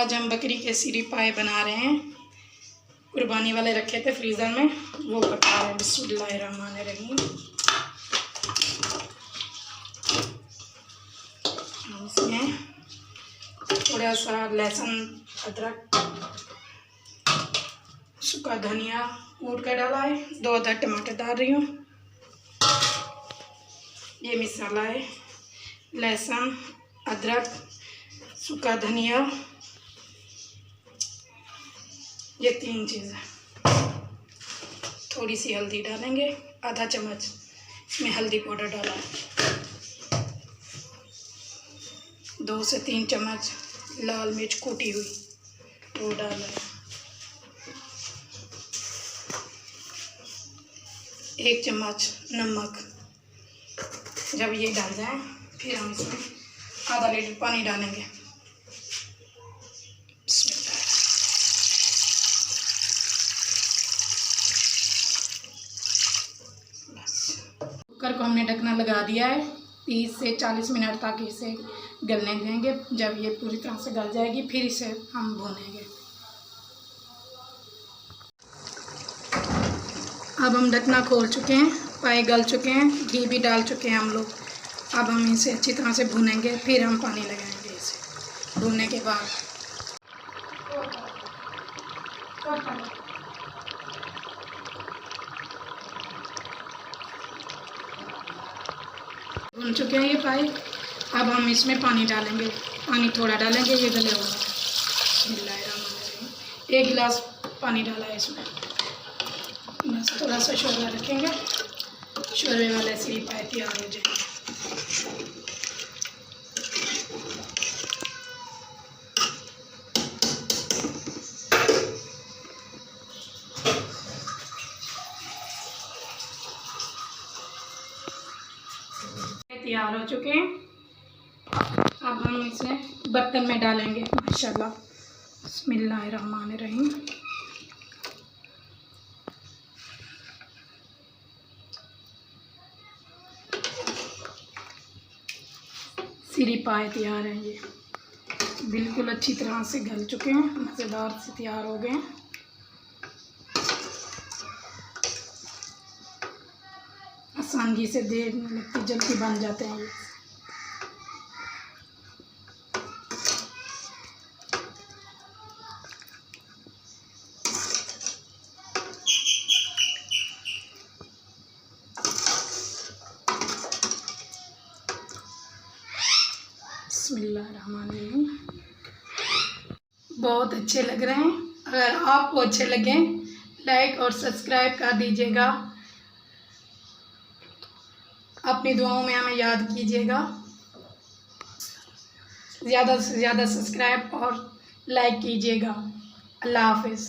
आज हम बकरी के सीरी पाए बना रहे हैं। कुर्बानी वाले रखे थे फ्रीज़र में, वो पका रहे हैं। बिस्मिल्लाहिर्रहमानिर्रहीम। इसमें थोड़ा सा लहसुन, अदरक, सूखा धनिया कूट कर डाला है। 2 अदर टमाटर डाल रही हूँ। ये मसाला है, लहसुन, अदरक, सूखा धनिया, ये 3 चीज़ें। थोड़ी सी हल्दी डालेंगे, आधा चम्मच इसमें हल्दी पाउडर डाला है। 2 से 3 चम्मच लाल मिर्च कूटी हुई वो डाला है। 1 चम्मच नमक। जब ये डाल जाए फिर हम इसमें आधा लीटर पानी डालेंगे। कुकर को हमने ढकना लगा दिया है। 30 से 40 मिनट तक इसे गलने देंगे। जब ये पूरी तरह से गल जाएगी फिर इसे हम भूनेंगे। अब हम ढकना खोल चुके हैं, पाए गल चुके हैं, घी भी डाल चुके हैं हम लोग। अब हम इसे अच्छी तरह से भूनेंगे, फिर हम पानी लगाएंगे इसे भूनने के बाद। भून चुके हैं ये पाए। अब हम इसमें पानी डालेंगे। पानी थोड़ा डालेंगे, ये गले होगा। 1 गिलास पानी डाला है इसमें। बस थोड़ा सा शोरबा रखेंगे, शोरबे वाले सीरी पाए तैयार हो जाएंगे। तैयार हो चुके हैं। अब हम इसे बर्तन में डालेंगे। माशाल्लाह, बिस्मिल्लाहिर्रहमानिर्रहीम। सीरी पाए तैयार हैं। ये बिल्कुल अच्छी तरह से गल चुके हैं, मज़ेदार से तैयार हो गए हैं। आसानी से देर नहीं लगती, जल्दी बन जाते हैं ये। बिस्मिल्लाहिर्रहमानिर्रहीम। बहुत अच्छे लग रहे हैं। अगर आपको अच्छे लगें लाइक और सब्सक्राइब कर दीजिएगा। अपनी दुआओं में हमें याद कीजिएगा। ज़्यादा से ज़्यादा सब्सक्राइब और लाइक कीजिएगा। अल्लाह हाफ़िज़।